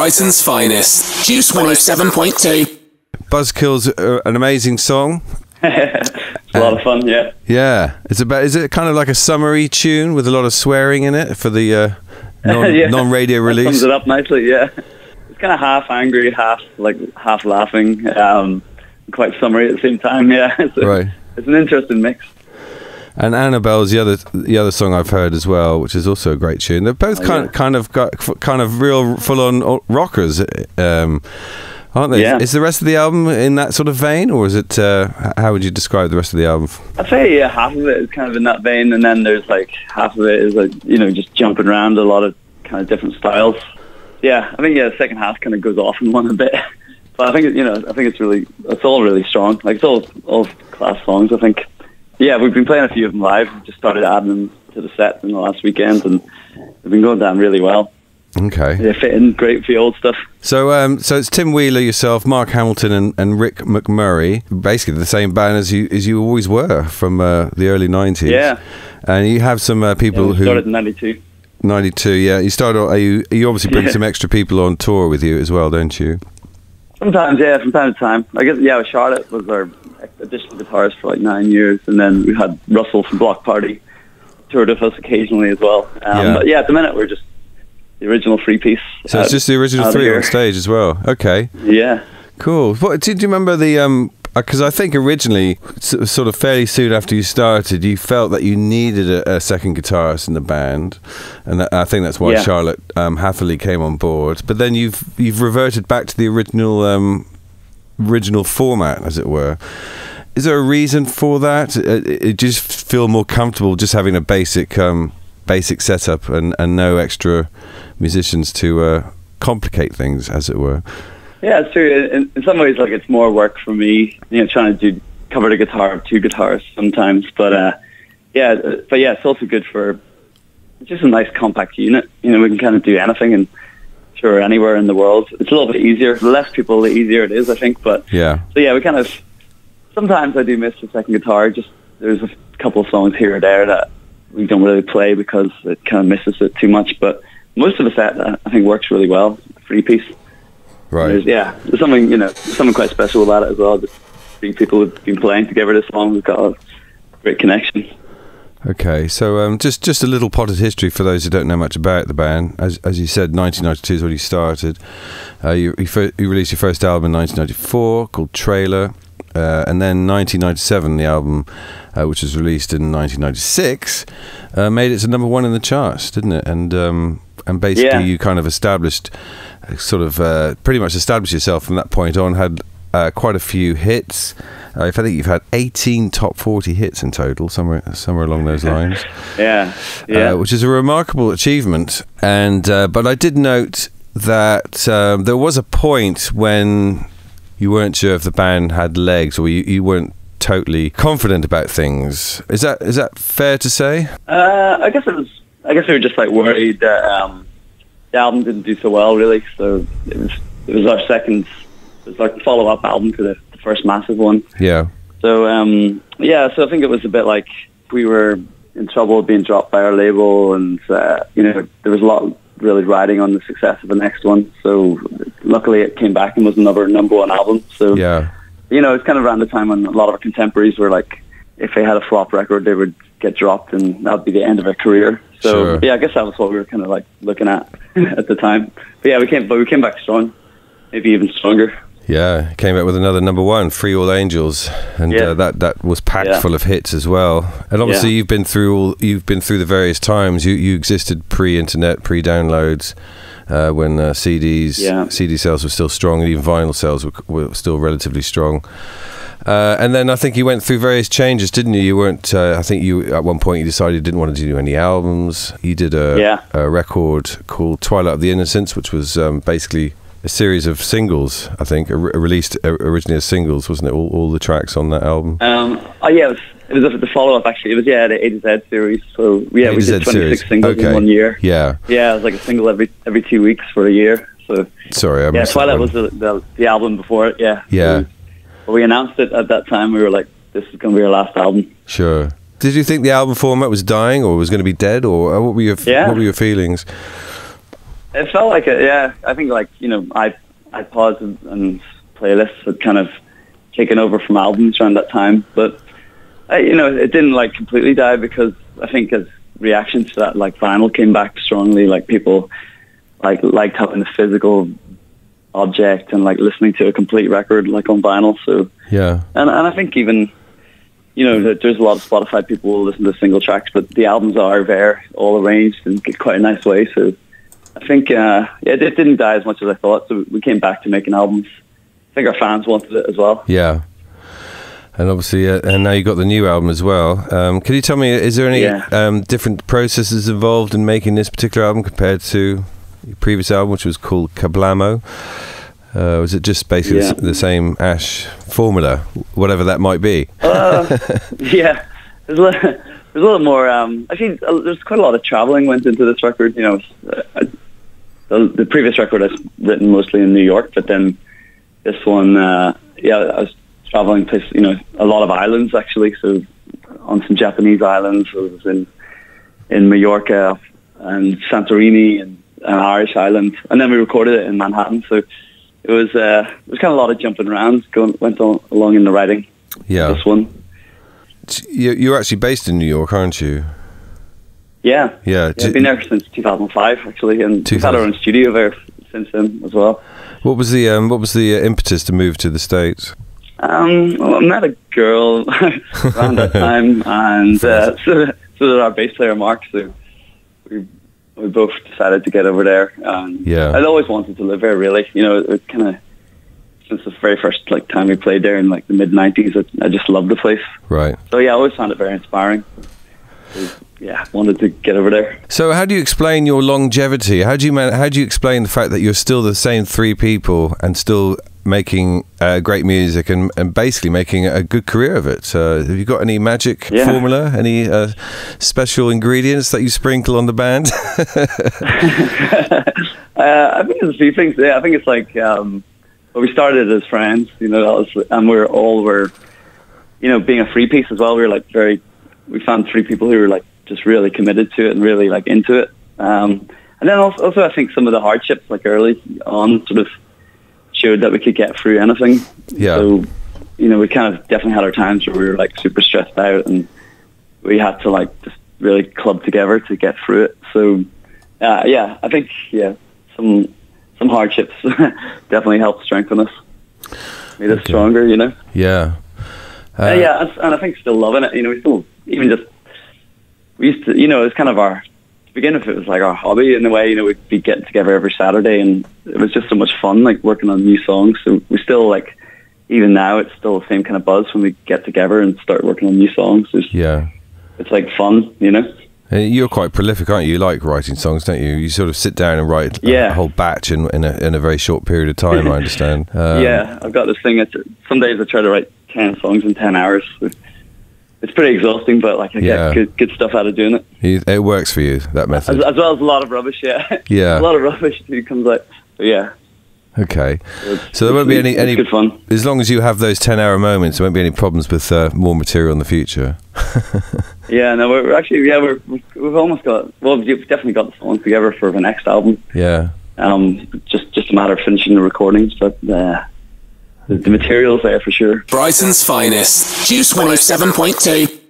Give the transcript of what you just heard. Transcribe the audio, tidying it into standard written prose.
Brighton's finest. Juice 107.2. Buzzkill's an amazing song. It's a lot of fun, yeah. Yeah. Is it kind of like a summery tune with a lot of swearing in it for the non-radio release? Sums it up nicely, yeah. It's kind of half angry, half laughing, quite summery at the same time, yeah. Right. It's an interesting mix. And Annabelle's the other song I've heard as well, which is also a great tune. They're both kind of real full-on rockers, aren't they? Yeah. Is the rest of the album in that sort of vein, or is it? How would you describe the rest of the album? I'd say half of it is kind of in that vein, and then there's like half of it is like just jumping around a lot of kind of different styles. Yeah, I think the second half kind of goes off in one a bit, but I think it's all really strong. Like it's all class songs, I think. Yeah, we've been playing a few of them live. We just started adding them to the set in the last weekend, and they've been going down really well. Okay. They fit in great for the old stuff. So it's Tim Wheeler, yourself, Mark Hamilton, and Rick McMurray, basically the same band as you always were from the early 90s. Yeah. And you have some people who started in 92. 92, yeah. You started. You obviously bring some extra people on tour with you as well, don't you? Sometimes, yeah, from time to time. I guess, Charlotte was our additional guitarist for like 9 years, and then we had Russell from Block Party toured with us occasionally as you But yeah, at the minute we're just the original three piece. So it's just the original three on stage as well. Okay. Yeah. Cool. What do you remember the? Because I think originally, sort of fairly soon after you started, you felt that you needed a second guitarist in the band, and I think that's why Charlotte happily came on board. But then you've reverted back to the original format, as it were. Is there a reason for that? It just feel more comfortable just having a basic setup and no extra musicians to complicate things, as it were. Yeah, it's true. In some ways, like it's more work for me, trying to cover the guitar of two guitarists sometimes. But it's also good for just a nice compact unit. We can kind of do anything and sure anywhere in the world. It's a little bit easier. The less people, the easier it is, I think. But we kind of sometimes I do miss the second guitar. Just there's a couple of songs here or there that we don't really play because it kind of misses it too much. But most of the set I think works really well. Three piece. Right. There's something quite special about it as well. Just three people who've been playing together this long, we've got a great connection. Okay, so just a little potted history for those who don't know much about the band. As you said, 1992 is when you started. You released your first album in 1994 called Trailer, and then 1997 the album, which was released in 1996, made it to number one in the charts, didn't it? And basically you kind of pretty much established yourself from that point on, had quite a few hits. I think you've had 18 top 40 hits in total, somewhere along those lines. Which is a remarkable achievement. And but I did note that there was a point when you weren't sure if the band had legs, or you weren't totally confident about things. Is that fair to say? I guess we were just like worried that the album didn't do so well, really. So it was our follow-up album to the first massive one. Yeah. So so I think it was a bit like we were in trouble being dropped by our label, and there was a lot really riding on the success of the next one. So luckily it came back and was another number one album. So it's kind of around the time when a lot of our contemporaries were like, if they had a flop record, they would get dropped, and that would be the end of their career. So I guess that was what we were kind of like looking at the time. But we came back strong, maybe even stronger. Yeah, came back with another number one, Free All Angels, and that was packed full of hits as well. And obviously you've been through the various times. You existed pre-internet, pre-downloads, when CD sales were still strong, and even vinyl sales were still relatively strong. And then I think you went through various changes, didn't you? You weren't. I think you at one point you decided you didn't want to do any albums. You did a record called Twilight of the Innocents, which was basically a series of singles. I think released originally as singles, wasn't it? All the tracks on that album. It was the follow-up actually. It was the A to Z series. So we did 26 singles in 1 year. Yeah, it was like a single every 2 weeks for a year. So sorry, I missed Twilight was the album before it. Yeah. So we announced it at that time. We were like, this is going to be our last album. Sure. Did you think the album format was dying, or was going to be dead, or what were your feelings? It felt like it, yeah. I think like, you know, iPods and playlists had kind of taken over from albums around that time. But, you know, it didn't like completely die because I think as reactions to that, like vinyl came back strongly, like people liked having the physical object and like listening to a complete record like on vinyl. So yeah, and I think even, you know, there's a lot of Spotify people who listen to single tracks, but the albums are there, all arranged in quite a nice way. So I think, yeah, it didn't die as much as I thought. So we came back to making albums. I think our fans wanted it as well. Yeah. And obviously, and now you got the new album as well. Can you tell me, is there any different processes involved in making this particular album compared to your previous album, which was called Kablamo? Was it just basically the same Ash formula, whatever that might be? Yeah, there's a little more. Actually, there's quite a lot of traveling went into this record. You know, the previous record I was written mostly in New York, but then this one, I was traveling to, you know, a lot of islands actually. So on some Japanese islands, I was in Mallorca and Santorini and an Irish island, and then we recorded it in Manhattan. So it was kind of a lot of jumping around. Went along in the writing. Yeah, this one. You're actually based in New York, aren't you? Yeah. I've been there since 2005 actually, and we've had our own studio there since then as well. What was the impetus to move to the States? Well, I met a girl around that time, and so did our bass player Mark. So we both decided to get over there. I'd always wanted to live there. Really, you know, it kind of since the very first like time we played there in like the mid '90s. I just loved the place. Right. So yeah, I always found it very inspiring. So, yeah, wanted to get over there. So how do you explain your longevity? How do you explain the fact that you're still the same three people and still making great music and basically making a good career of it? Have you got any magic formula? Any special ingredients that you sprinkle on the band? I think there's a few things. Yeah, I think it's like we started as friends. You know, and we're you know, being a three piece as well. We found three people who were like just really committed to it and really like into it. And then also I think some of the hardships like early on sort of showed that we could get through anything. Yeah. So, you know, we kind of definitely had our times where we were like super stressed out and we had to like just really club together to get through it. So, I think, some hardships definitely helped strengthen us, made us stronger, you know? Yeah. And I think still loving it, you know, we used to, you know, it was kind of to begin with, it was like our hobby in a way, you know, we'd be getting together every Saturday and it was just so much fun, like working on new songs. So we still like, even now, it's still the same kind of buzz when we get together and start working on new songs. It's like fun, you know? You're quite prolific, aren't you? You like writing songs, don't you? You sort of sit down and write a whole batch in a very short period of time, I understand. I've got this thing. Some days I try to write 10 songs in 10 hours. It's pretty exhausting, but like I get good stuff out of doing it. It works for you, that method. As well as a lot of rubbish, yeah. Yeah. A lot of rubbish too comes out. But yeah. Okay. So there won't be any good fun. As long as you have those 10-hour moments, there won't be any problems with more material in the future. Yeah, no, we're actually, we've almost got, we've definitely got the songs together for the next album. Yeah. Just a matter of finishing the recordings, but the material's there for sure. Brighton's finest, Juice 107.2.